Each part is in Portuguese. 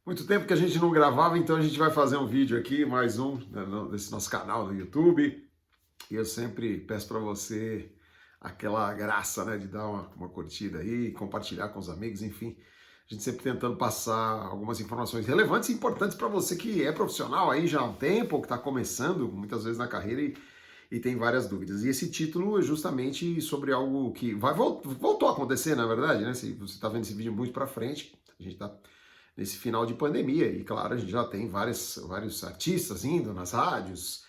Muito tempo que a gente não gravava, então a gente vai fazer um vídeo aqui, mais um, né, desse nosso canal do YouTube. E eu sempre peço para você aquela graça, né, de dar uma curtida aí, compartilhar com os amigos, enfim. A gente sempre tentando passar algumas informações relevantes e importantes para você que é profissional aí já há um tempo, ou que está começando muitas vezes na carreira e tem várias dúvidas. E esse título é justamente sobre algo que voltou a acontecer, na verdade, né? Se você está vendo esse vídeo muito para frente, a gente está nesse final de pandemia. E claro, a gente já tem vários artistas indo nas rádios,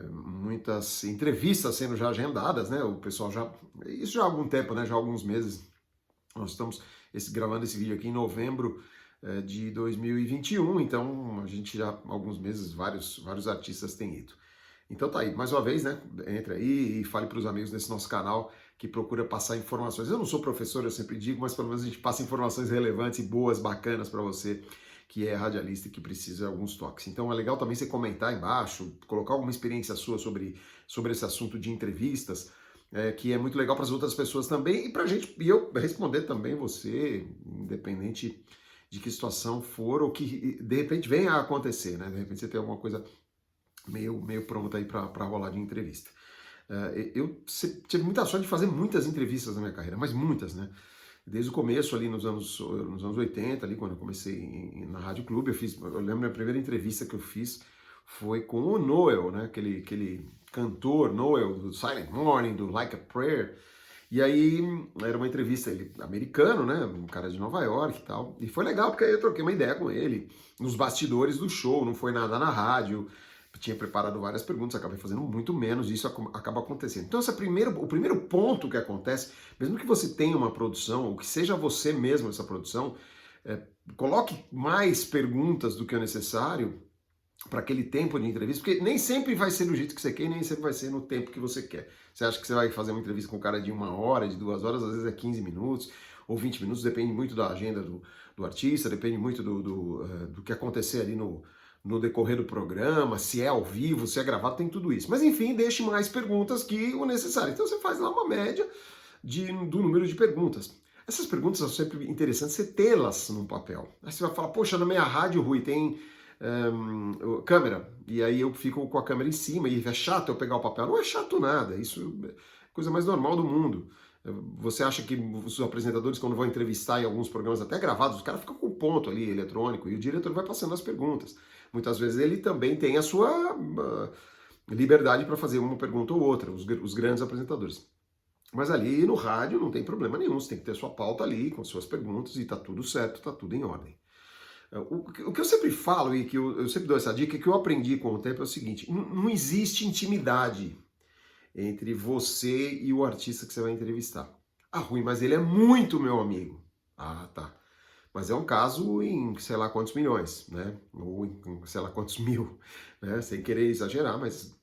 muitas entrevistas sendo já agendadas, né? O pessoal já. Isso já há algum tempo, né? Já há alguns meses. Nós estamos gravando esse vídeo aqui em novembro de 2021, então a gente já há alguns meses, vários artistas têm ido. Então tá aí, mais uma vez, né? Entre aí e fale para os amigos desse nosso canal que procura passar informações. Eu não sou professor, eu sempre digo, mas pelo menos a gente passa informações relevantes e boas, bacanas para você que é radialista e que precisa de alguns toques. Então é legal também você comentar embaixo, colocar alguma experiência sua sobre esse assunto de entrevistas, que é muito legal para as outras pessoas também e para a gente, e eu responder também você, independente de que situação for ou que de repente venha a acontecer, né? De repente você tem alguma coisa meio pronta aí para rolar de entrevista. Eu tive muita sorte de fazer muitas entrevistas na minha carreira, mas muitas, né? Desde o começo ali nos anos 80, ali quando eu comecei na Rádio Clube, eu lembro a primeira entrevista que eu fiz foi com o Noel, né? Aquele cantor Noel do Silent Morning, do Like a Prayer. E aí era uma entrevista, ele americano, né? Um cara de Nova York e tal. E foi legal porque aí eu troquei uma ideia com ele nos bastidores do show, não foi nada na rádio. Tinha preparado várias perguntas, acabei fazendo muito menos, e isso acaba acontecendo. Então, o primeiro ponto que acontece, mesmo que você tenha uma produção, ou que seja você mesmo essa produção, coloque mais perguntas do que é necessário para aquele tempo de entrevista, porque nem sempre vai ser do jeito que você quer, e nem sempre vai ser no tempo que você quer. Você acha que você vai fazer uma entrevista com um cara de 1 hora, de 2 horas, às vezes é 15 minutos, ou 20 minutos, depende muito da agenda do artista, depende muito do que acontecer ali no decorrer do programa, se é ao vivo, se é gravado, tem tudo isso. Mas enfim, deixe mais perguntas que o necessário. Então você faz lá uma média do número de perguntas. Essas perguntas são sempre interessantes você tê-las num papel. Aí você vai falar, poxa, na minha rádio, Rui, tem câmera, e aí eu fico com a câmera em cima, e é chato eu pegar o papel. Não é chato nada, isso é a coisa mais normal do mundo. Você acha que os apresentadores, quando vão entrevistar em alguns programas até gravados, os caras ficam com ponto ali eletrônico e o diretor vai passando as perguntas. Muitas vezes ele também tem a sua liberdade para fazer uma pergunta ou outra, os grandes apresentadores. Mas ali no rádio não tem problema nenhum, você tem que ter sua pauta ali com suas perguntas e tá tudo certo, tá tudo em ordem. O que eu sempre falo e que eu sempre dou essa dica, que eu aprendi com o tempo é o seguinte, não existe intimidade entre você e o artista que você vai entrevistar. Ah, Rui, mas ele é muito meu amigo. Ah, tá. Mas é um caso em sei lá quantos milhões, né? Ou em sei lá quantos mil, né? Sem querer exagerar, mas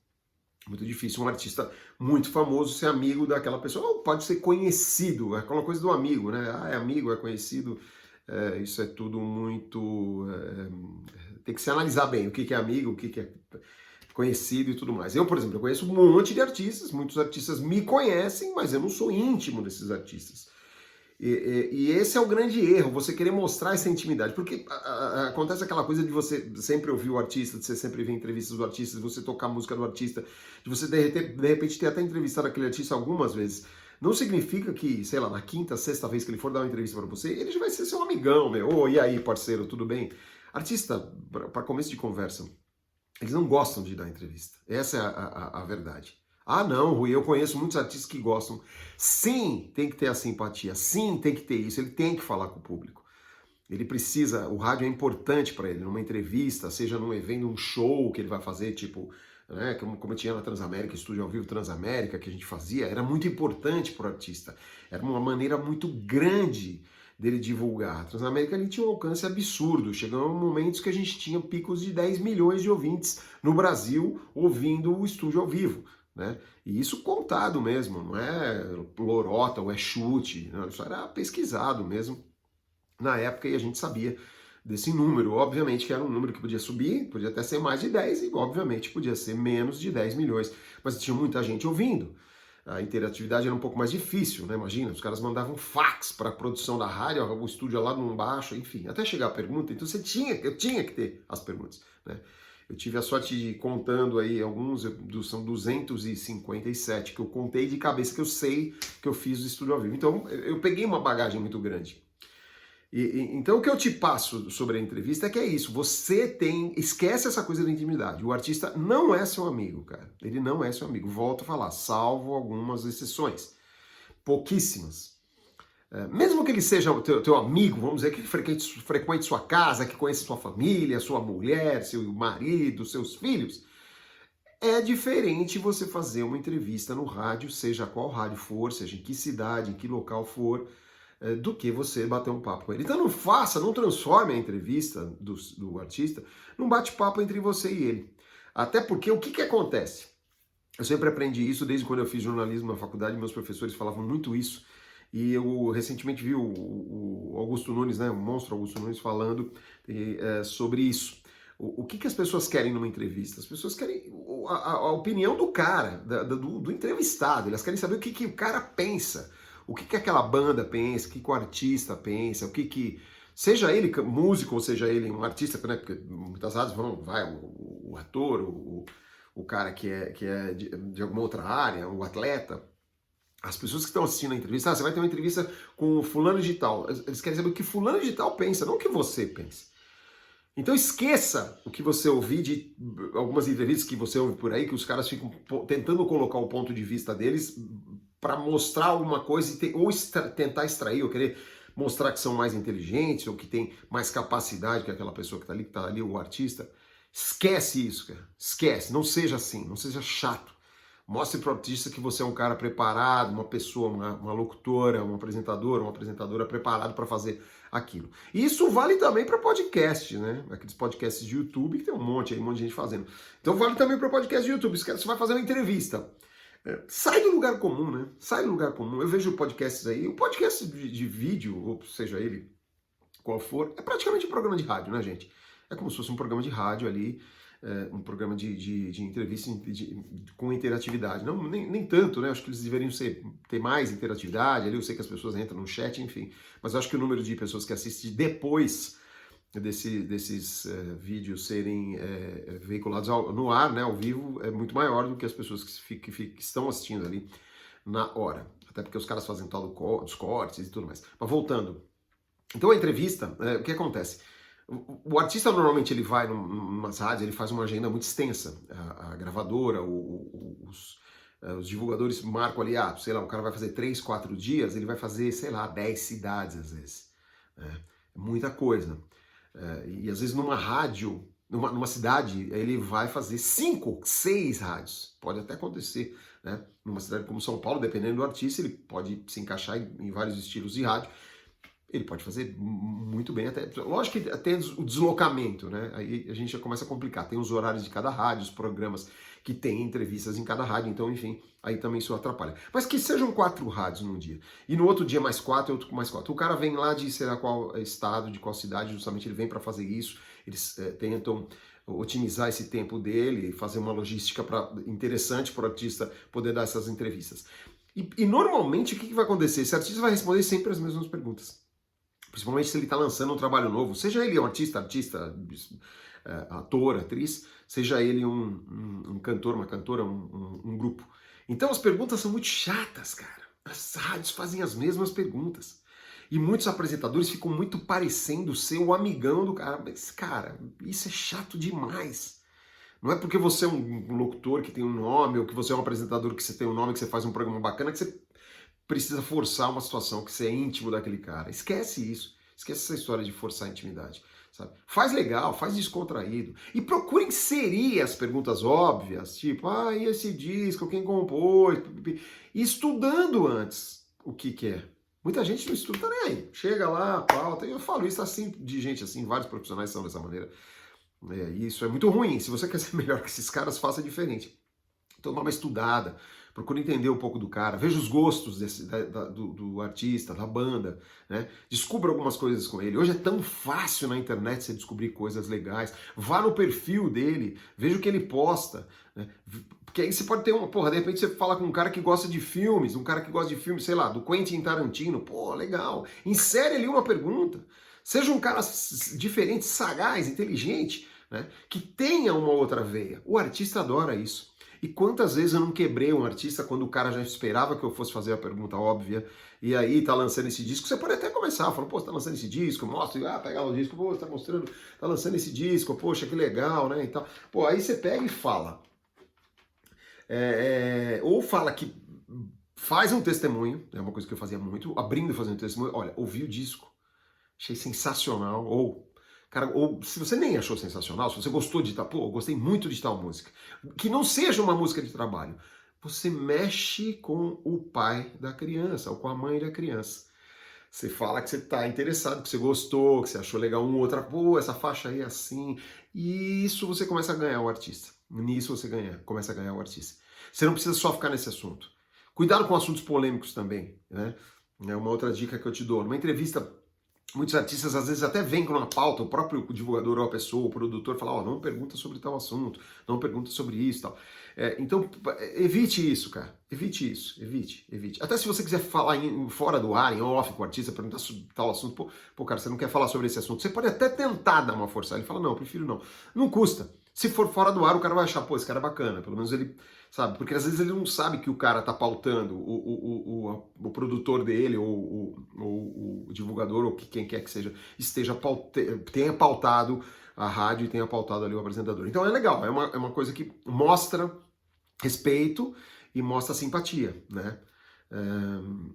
muito difícil um artista muito famoso ser amigo daquela pessoa. Ou pode ser conhecido, é aquela coisa do amigo, né? Ah, é amigo, é conhecido. Isso é tudo muito... tem que se analisar bem o que é amigo, o que é conhecido e tudo mais. Eu, por exemplo, eu conheço um monte de artistas, muitos artistas me conhecem, mas eu não sou íntimo desses artistas. E esse é o grande erro, você querer mostrar essa intimidade, porque acontece aquela coisa de você sempre ouvir o artista, de você sempre ver entrevistas do artista, de você tocar a música do artista, de você de repente ter até entrevistado aquele artista algumas vezes. Não significa que, sei lá, na quinta, sexta vez que ele for dar uma entrevista para você, ele já vai ser seu amigão, meu. Ô, e aí, parceiro, tudo bem? Artista, para começo de conversa, eles não gostam de dar entrevista. Essa é a verdade. Ah, não, Rui, eu conheço muitos artistas que gostam. Sim, tem que ter a simpatia. Sim, tem que ter isso. Ele tem que falar com o público. Ele precisa, o rádio é importante para ele, numa entrevista, seja num evento, um show que ele vai fazer, tipo, né, como tinha na Transamérica, Estúdio ao Vivo Transamérica, que a gente fazia, era muito importante para o artista. Era uma maneira muito grande dele divulgar. A Transamérica ali tinha um alcance absurdo. Chegou momentos que a gente tinha picos de 10 milhões de ouvintes no Brasil ouvindo o Estúdio ao Vivo. Né? E isso contado mesmo, não é lorota ou é chute, não, isso era pesquisado mesmo na época e a gente sabia desse número. Obviamente que era um número que podia subir, podia até ser mais de 10 e obviamente podia ser menos de 10 milhões, mas tinha muita gente ouvindo. a interatividade era um pouco mais difícil, né? Imagina, os caras mandavam fax para a produção da rádio, o estúdio lá no baixo, enfim, até chegar a pergunta, então eu tinha que ter as perguntas, né? Eu tive a sorte de, contando aí alguns, são 257 que eu contei de cabeça, que eu sei que eu fiz o estúdio ao vivo. Então, eu peguei uma bagagem muito grande. Então, o que eu te passo sobre a entrevista é que é isso, esquece essa coisa da intimidade. O artista não é seu amigo, cara. Ele não é seu amigo. Volto a falar, salvo algumas exceções. Pouquíssimas. Mesmo que ele seja o teu amigo, vamos dizer, que ele frequente sua casa, que conheça sua família, sua mulher, seu marido, seus filhos, é diferente você fazer uma entrevista no rádio, seja qual rádio for, seja em que cidade, em que local for, do que você bater um papo com ele. Então não transforme a entrevista do artista num bate-papo entre você e ele. Até porque o que acontece? Eu sempre aprendi isso desde quando eu fiz jornalismo na faculdade, meus professores falavam muito isso. E eu recentemente vi o Augusto Nunes, né, o monstro Augusto Nunes, falando sobre isso. O que as pessoas querem numa entrevista? As pessoas querem a opinião do cara, do entrevistado. Elas querem saber o que o cara pensa. O que aquela banda pensa, o que o artista pensa, seja ele músico ou seja ele um artista, né? Porque muitas vezes vai o ator, o cara que é de alguma outra área, o atleta. As pessoas que estão assistindo a entrevista, você vai ter uma entrevista com o fulano de tal. Eles querem saber o que fulano de tal pensa, não o que você pensa. Então esqueça o que você ouviu de algumas entrevistas que você ouve por aí, que os caras ficam tentando colocar o ponto de vista deles para mostrar alguma coisa ou tentar extrair, ou querer mostrar que são mais inteligentes, ou que tem mais capacidade que aquela pessoa que está ali, o artista. Esquece isso, cara. Esquece. Não seja assim, não seja chato. Mostre para o artista que você é um cara preparado, uma pessoa, uma locutora, uma apresentadora preparado para fazer aquilo. E isso vale também para podcast, né? Aqueles podcasts de YouTube que tem um monte de gente fazendo. Então vale também para podcast de YouTube. Você vai fazer uma entrevista. Sai do lugar comum, né? Sai do lugar comum. Eu vejo podcasts aí, o podcast de vídeo, ou seja ele qual for, é praticamente um programa de rádio, né, gente? É como se fosse um programa de rádio ali, um programa de entrevista com interatividade. Não, nem tanto, né? Acho que eles deveriam ter mais interatividade ali. Eu sei que as pessoas entram no chat, enfim. Mas eu acho que o número de pessoas que assistem depois desses vídeos serem veiculados no ar, né, ao vivo, é muito maior do que as pessoas que estão assistindo ali na hora. Até porque os caras fazem tal dos cortes e tudo mais. Mas voltando. Então a entrevista, o que acontece? O artista normalmente ele vai numas rádios, ele faz uma agenda muito extensa. A gravadora, os divulgadores marcam ali, sei lá, o cara vai fazer 3, 4 dias, ele vai fazer, sei lá, 10 cidades às vezes. É muita coisa. E às vezes numa rádio, numa cidade, ele vai fazer 5, 6 rádios. Pode até acontecer, né? Numa cidade como São Paulo, dependendo do artista, ele pode se encaixar em vários estilos de rádio. Ele pode fazer muito bem, até, lógico que tem o deslocamento, né? Aí a gente já começa a complicar. Tem os horários de cada rádio, os programas que tem entrevistas em cada rádio, então, enfim, aí também isso atrapalha. Mas que sejam 4 rádios num dia, e no outro dia mais 4, e outro mais 4. O cara vem lá de sei lá qual estado, de qual cidade, justamente ele vem para fazer isso, eles tentam otimizar esse tempo dele, fazer uma logística interessante para o artista poder dar essas entrevistas. E normalmente o que vai acontecer? Esse artista vai responder sempre as mesmas perguntas. Principalmente se ele está lançando um trabalho novo, seja ele um artista, ator, atriz, seja ele um cantor, uma cantora, um grupo. Então as perguntas são muito chatas, cara. As rádios fazem as mesmas perguntas. E muitos apresentadores ficam muito parecendo ser o amigão do cara. Mas, cara, isso é chato demais. Não é porque você é um locutor que tem um nome, ou que você é um apresentador que você tem um nome, que você faz um programa bacana, que você precisa forçar uma situação, que você é íntimo daquele cara. Esquece isso. Esquece essa história de forçar a intimidade. Sabe? Faz legal, faz descontraído. E procure inserir as perguntas óbvias, tipo, e esse disco, quem compôs? E estudando antes o que é. Muita gente não estuda nem aí. Chega lá, pauta, e eu falo isso assim, de gente assim, vários profissionais são dessa maneira. E isso é muito ruim. Se você quer ser melhor que esses caras, faça diferente. Então dá uma estudada, procura entender um pouco do cara, veja os gostos do artista, da banda, né? Descubra algumas coisas com ele. Hoje é tão fácil na internet você descobrir coisas legais. Vá no perfil dele, veja o que ele posta, né? Porque aí você pode ter de repente você fala com um cara que gosta de filmes, sei lá, do Quentin Tarantino, legal. Insere ali uma pergunta. Seja um cara diferente, sagaz, inteligente, né? Que tenha uma outra veia. O artista adora isso. E quantas vezes eu não quebrei um artista quando o cara já esperava que eu fosse fazer a pergunta óbvia, e aí tá lançando esse disco, você pode até começar, fala, você tá lançando esse disco, mostra, pega lá o disco, você tá mostrando, tá lançando esse disco, poxa, que legal, né, e tal. Aí você pega e fala. Ou fala que faz um testemunho, é uma coisa que eu fazia muito, abrindo e fazendo testemunho, olha, ouvi o disco, achei sensacional, cara, ou se você nem achou sensacional, se você gostou de eu gostei muito de tal música, que não seja uma música de trabalho, você mexe com o pai da criança ou com a mãe da criança. Você fala que você está interessado, que você gostou, que você achou legal outra, essa faixa aí é assim, e isso você começa a ganhar o artista. Nisso você começa a ganhar o artista. Você não precisa só ficar nesse assunto. Cuidado com assuntos polêmicos também, né? É uma outra dica que eu te dou. Numa entrevista, muitos artistas às vezes até vêm com uma pauta, o próprio divulgador ou a pessoa, o produtor fala, não pergunta sobre tal assunto, não pergunta sobre isso, tal. Então, evite isso, cara. Evite isso, evite. Até se você quiser falar fora do ar, em off com o artista, perguntar sobre tal assunto, cara, você não quer falar sobre esse assunto, você pode até tentar dar uma força. Ele fala, não, eu prefiro não. Não custa. Se for fora do ar, o cara vai achar, esse cara é bacana, pelo menos ele sabe, porque às vezes ele não sabe que o cara tá pautando, o produtor dele, ou o divulgador, ou quem quer que seja, tenha pautado a rádio e tenha pautado ali o apresentador. Então é legal, é uma coisa que mostra respeito e mostra simpatia, né?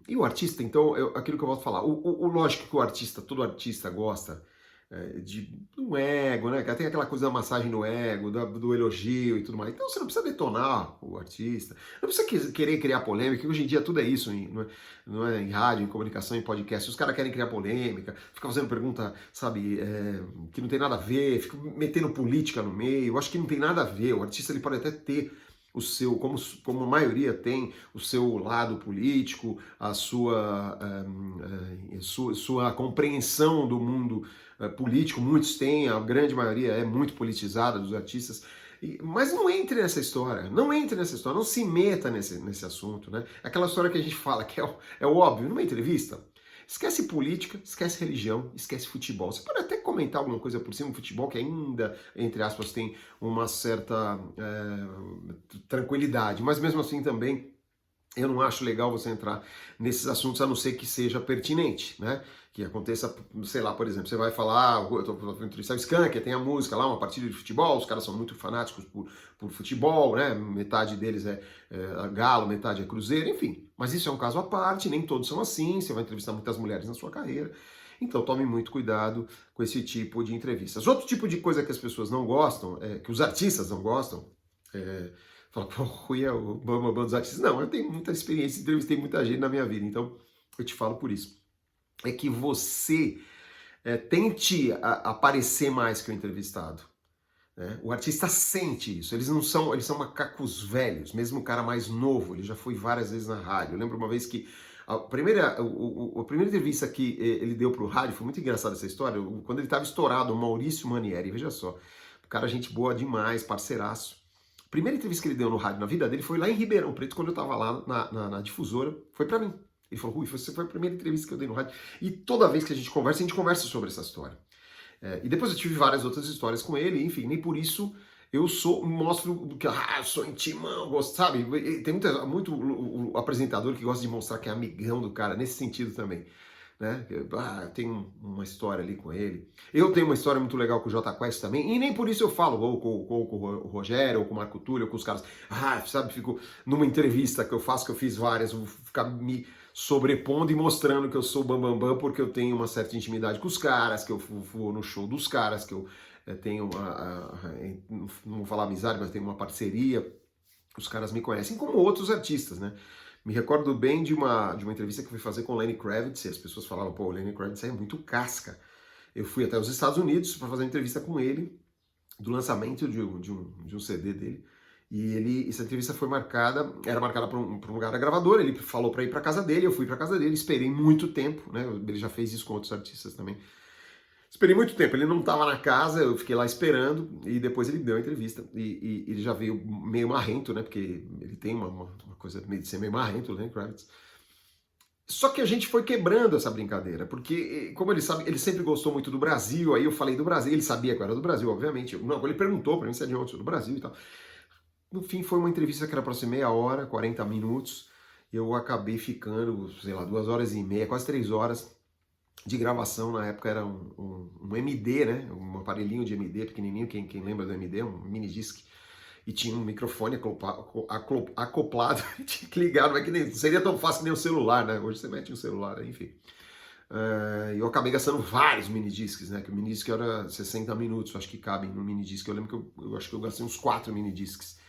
E o artista, então, aquilo que eu volto a falar, lógico que todo artista gosta de um ego, né? Tem aquela coisa da massagem no ego, do elogio e tudo mais. Então você não precisa detonar o artista, não precisa querer criar polêmica, que hoje em dia tudo é isso, não é em rádio, em comunicação, em podcast. Os caras querem criar polêmica, ficam fazendo pergunta, sabe, que não tem nada a ver, ficam metendo política no meio. Eu acho que não tem nada a ver. O artista ele pode até ter o seu, como a maioria tem, o seu lado político, a sua compreensão do mundo político, muitos têm, a grande maioria é muito politizada dos artistas, mas não entre nessa história, não se meta nesse assunto, né? Aquela história que a gente fala, que é o óbvio, numa entrevista, esquece política, esquece religião, esquece futebol. Você pode até comentar alguma coisa por cima do futebol, que ainda, entre aspas, tem uma certa tranquilidade, mas mesmo assim também eu não acho legal você entrar nesses assuntos, a não ser que seja pertinente, né? Que aconteça, sei lá, por exemplo, você vai falar, eu tô entrevistando o Skank, tem a música lá, uma partida de futebol, os caras são muito fanáticos por futebol, né? Metade deles é Galo, metade é Cruzeiro, enfim. Mas isso é um caso à parte, nem todos são assim, você vai entrevistar muitas mulheres na sua carreira, então tome muito cuidado com esse tipo de entrevistas. Outro tipo de coisa que as pessoas não gostam, que os artistas não gostam, fala, Rui é o bambambam dos artistas. Não, eu tenho muita experiência, entrevistei muita gente na minha vida, então eu te falo por isso. É que você tente aparecer mais que o entrevistado. Né? O artista sente isso, eles são macacos velhos, mesmo o cara mais novo, ele já foi várias vezes na rádio. Eu lembro uma vez que a primeira entrevista que ele deu pro rádio, foi muito engraçada essa história, quando ele estava estourado, o Maurício Manieri, veja só, o cara gente boa demais, parceiraço. A primeira entrevista que ele deu no rádio na vida dele foi lá em Ribeirão Preto, quando eu tava lá na difusora, foi pra mim. Ele falou, Rui, você foi a primeira entrevista que eu dei no rádio. E toda vez que a gente conversa sobre essa história. E depois eu tive várias outras histórias com ele, enfim, nem por isso eu mostro que eu sou intimão, sabe? Tem muito o apresentador que gosta de mostrar que é amigão do cara, nesse sentido também. Né? Tem uma história ali com ele. Eu tenho uma história muito legal com o Jota Quest também, e nem por isso eu falo, ou com o Rogério, ou com o Marco Túlio, ou com os caras. Sabe, fico numa entrevista que eu faço, que eu fiz várias, vou ficar me sobrepondo e mostrando que eu sou bambambam, porque eu tenho uma certa intimidade com os caras, que eu vou no show dos caras, que eu tenho não vou falar amizade, mas tenho uma parceria. Os caras me conhecem, como outros artistas, né? Me recordo bem de uma entrevista que eu fui fazer com o Lenny Kravitz, e as pessoas falavam, o Lenny Kravitz é muito casca. Eu fui até os Estados Unidos para fazer uma entrevista com ele, do lançamento de um CD dele, Essa entrevista era marcada para um lugar da gravadora, ele falou para ir para casa dele, eu fui para casa dele, esperei muito tempo, né? Ele já fez isso com outros artistas também. Esperei muito tempo, ele não estava na casa, eu fiquei lá esperando e depois ele deu a entrevista. E ele já veio meio marrento, né? Porque ele tem uma coisa meio de ser meio marrento, né, Kravitz? Só que a gente foi quebrando essa brincadeira, porque, como ele sabe, ele sempre gostou muito do Brasil, aí eu falei do Brasil, ele sabia que eu era do Brasil, obviamente. Não, ele perguntou pra mim se é de onde, eu sou do Brasil e tal. No fim, foi uma entrevista que era pra ser meia hora, 40 minutos, eu acabei ficando, sei lá, 2 horas e meia, quase 3 horas de gravação. Na época era um MD, né, um aparelhinho de MD pequenininho, quem lembra do MD, um mini disc, e tinha um microfone acoplado, tinha que ligar, não é que nem, seria tão fácil que nem o celular, né? Hoje você mete um celular, enfim. Eu acabei gastando vários minidiscs, né? Que o minidisc era 60 minutos, acho que cabem no minidisc. Eu lembro que eu acho que eu gastei uns 4 minidiscs.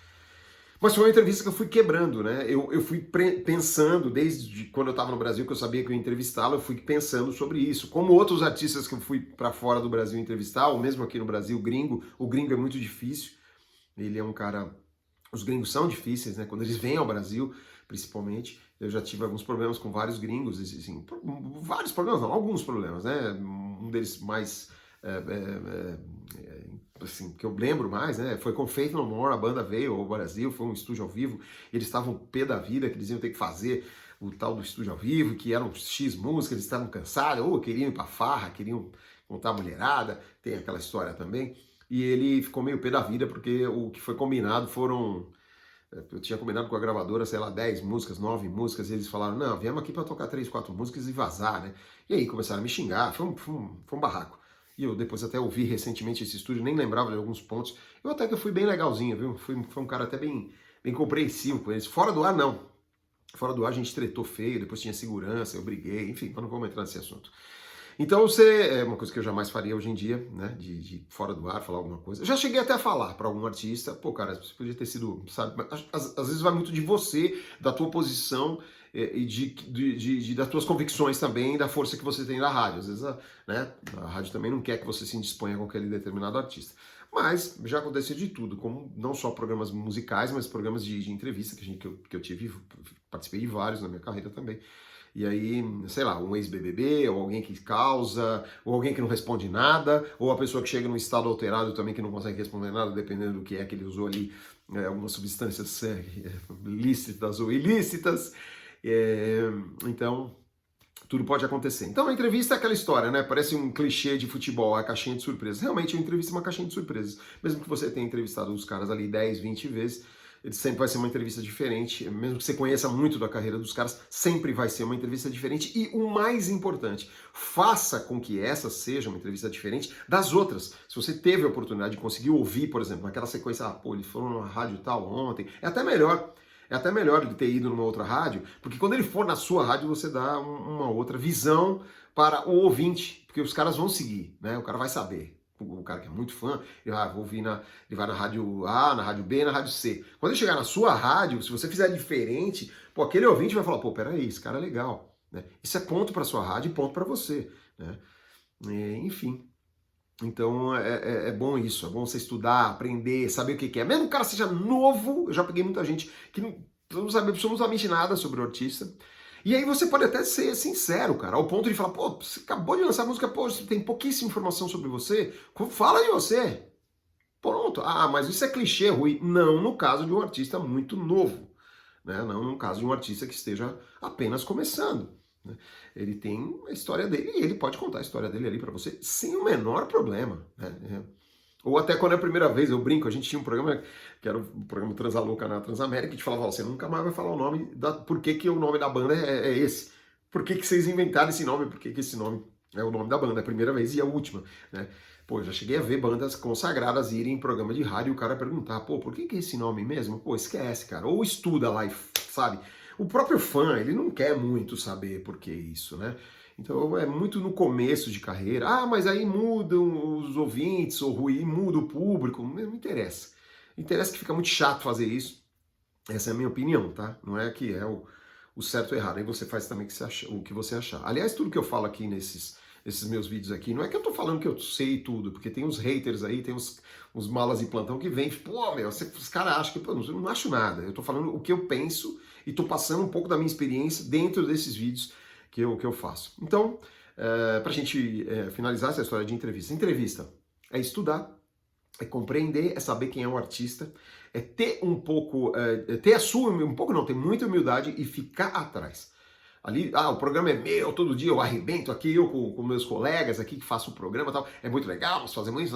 Mas foi uma entrevista que eu fui quebrando, né? Eu fui pensando, desde quando eu estava no Brasil, que eu sabia que eu ia entrevistá-lo, eu fui pensando sobre isso. Como outros artistas que eu fui para fora do Brasil entrevistar, ou mesmo aqui no Brasil, o gringo é muito difícil. Ele é um cara... Os gringos são difíceis, né? Quando eles vêm ao Brasil, principalmente. Eu já tive alguns problemas com vários gringos, assim, vários problemas, não, alguns problemas, né? Um deles mais... assim, que eu lembro mais, né? Foi com Faith No More, a banda veio ao Brasil, foi um estúdio ao vivo, eles estavam pé da vida, que eles iam ter que fazer o tal do estúdio ao vivo, que eram X músicas, eles estavam cansados, ou queriam ir pra farra, queriam contar a mulherada, tem aquela história também. E ele ficou meio pé da vida, porque o que foi combinado foram... Eu tinha combinado com a gravadora, sei lá, 10 músicas, 9 músicas, e eles falaram, não, viemos aqui para tocar 3, 4 músicas e vazar, né? E aí começaram a me xingar, foi um barraco. E eu depois até ouvi recentemente esse estúdio, nem lembrava de alguns pontos. Eu até que eu fui bem legalzinho, viu? Foi um cara até bem compreensivo com eles. Fora do ar, não. Fora do ar a gente tretou feio, depois tinha segurança, eu briguei, enfim, mas não vamos entrar nesse assunto. Então é uma coisa que eu jamais faria hoje em dia, né, de fora do ar, falar alguma coisa. Eu já cheguei até a falar para algum artista, pô, cara, você podia ter sido, sabe, às vezes vai muito de você, da tua posição e das tuas convicções também, da força que você tem na rádio. Às vezes, né, a rádio também não quer que você se indisponha com aquele determinado artista. Mas já aconteceu de tudo, como não só programas musicais, mas programas de entrevista que eu tive, participei de vários na minha carreira também. E aí, sei lá, um ex-BBB, ou alguém que causa, ou alguém que não responde nada, ou a pessoa que chega num estado alterado também que não consegue responder nada, dependendo do que é que ele usou ali, algumas substâncias lícitas ou ilícitas. Então, tudo pode acontecer. Então, a entrevista é aquela história, né? Parece um clichê de futebol, a caixinha de surpresas. Realmente, a entrevista é uma caixinha de surpresas. Mesmo que você tenha entrevistado os caras ali 10, 20 vezes, sempre vai ser uma entrevista diferente, mesmo que você conheça muito da carreira dos caras, sempre vai ser uma entrevista diferente. E o mais importante, faça com que essa seja uma entrevista diferente das outras. Se você teve a oportunidade de conseguir ouvir, por exemplo, naquela sequência, pô, eles foram numa rádio tal ontem, é até melhor ele ter ido numa outra rádio, porque quando ele for na sua rádio, você dá uma outra visão para o ouvinte, porque os caras vão seguir, né? O cara vai saber. O cara que é muito fã, ele vai na rádio A, na rádio B, na rádio C. Quando ele chegar na sua rádio, se você fizer diferente, pô, aquele ouvinte vai falar, pô, peraí, esse cara é legal, né? Isso é ponto para sua rádio e ponto para você, né? Enfim. Então é bom isso, é bom você estudar, aprender, saber o que é. Mesmo que o cara seja novo, eu já peguei muita gente que não sabe absolutamente nada sobre o artista. E aí você pode até ser sincero, cara, ao ponto de falar, pô, você acabou de lançar música, pô, você tem pouquíssima informação sobre você, fala de você. Pronto. Ah, mas isso é clichê, Rui. Não no caso de um artista muito novo, né? Não no caso de um artista que esteja apenas começando. Né? Ele tem a história dele e ele pode contar a história dele ali para você sem o menor problema. Né? Ou até quando é a primeira vez, eu brinco, a gente tinha um programa, que era o programa Transalouca na Transamérica, que a gente falava, você nunca mais vai falar o nome, por que o nome da banda é esse? Por que vocês inventaram esse nome? Por que esse nome é o nome da banda? É a primeira vez e a última, né? Pô, já cheguei a ver bandas consagradas irem em programa de rádio e o cara perguntar, pô, por que é esse nome mesmo? Pô, esquece, cara. Ou estuda lá e sabe? O próprio fã, ele não quer muito saber por que isso, né? Então é muito no começo de carreira. Ah, mas aí mudam os ouvintes, ou ruim, muda o público. Não interessa. Interessa que fica muito chato fazer isso. Essa é a minha opinião, tá? Não é que é o certo ou errado. Aí você faz também o que você achar. Aliás, tudo que eu falo aqui esses meus vídeos aqui. Não é que eu tô falando que eu sei tudo, porque tem uns haters aí, tem uns malas de plantão que vêm, pô, meu, os caras acham que, pô, eu não acho nada. Eu tô falando o que eu penso e tô passando um pouco da minha experiência dentro desses vídeos que eu faço. Então, pra gente finalizar essa história de entrevista. Entrevista é estudar, é compreender, é saber quem é o artista, é ter um pouco, ter muita humildade e ficar atrás. Ali, o programa é meu, todo dia eu arrebento aqui, eu com meus colegas aqui que faço o programa e tal, é muito legal, nós fazemos isso.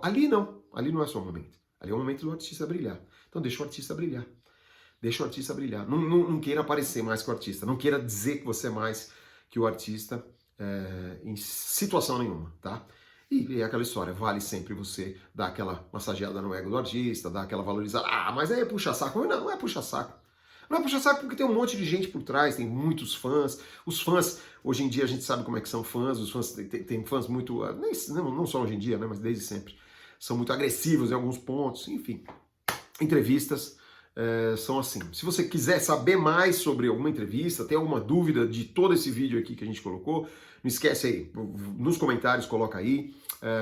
Ali não é só o momento. Ali é o momento do artista brilhar. Então deixa o artista brilhar. Deixa o artista brilhar. Não queira aparecer mais que o artista, não queira dizer que você é mais que o artista em situação nenhuma, tá? E é aquela história, vale sempre você dar aquela massageada no ego do artista, dar aquela valorizada. Mas aí é puxa-saco. Não é puxa-saco. Não é puxa-saco porque tem um monte de gente por trás, tem muitos fãs. Os fãs, hoje em dia a gente sabe como é que são fãs, os fãs tem fãs muito, não só hoje em dia, né, mas desde sempre, são muito agressivos em alguns pontos, enfim. Entrevistas são assim. Se você quiser saber mais sobre alguma entrevista, tem alguma dúvida de todo esse vídeo aqui que a gente colocou, não esquece aí, nos comentários coloca aí,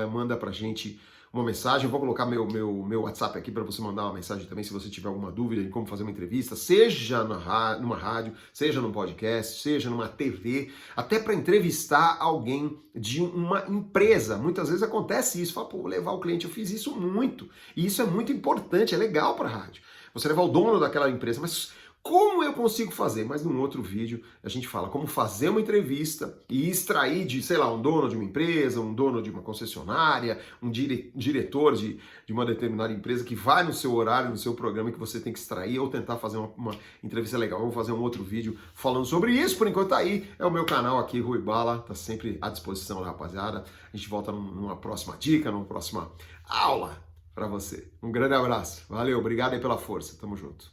manda pra gente uma mensagem. Eu vou colocar meu WhatsApp aqui para você mandar uma mensagem também se você tiver alguma dúvida de como fazer uma entrevista, seja numa rádio, seja num podcast, seja numa TV, até para entrevistar alguém de uma empresa. Muitas vezes acontece isso, fala, pô, levar o cliente, eu fiz isso muito, e isso é muito importante, é legal para a rádio. Você levar o dono daquela empresa, mas como eu consigo fazer? Mas num outro vídeo a gente fala como fazer uma entrevista e extrair de, sei lá, um dono de uma empresa, um dono de uma concessionária, um diretor de uma determinada empresa que vai no seu horário, no seu programa que você tem que extrair ou tentar fazer uma entrevista legal. Eu vou fazer um outro vídeo falando sobre isso. Por enquanto tá aí, é o meu canal aqui, Rui Bala, tá sempre à disposição, rapaziada. A gente volta numa próxima dica, numa próxima aula para você. Um grande abraço. Valeu, obrigado aí pela força. Tamo junto.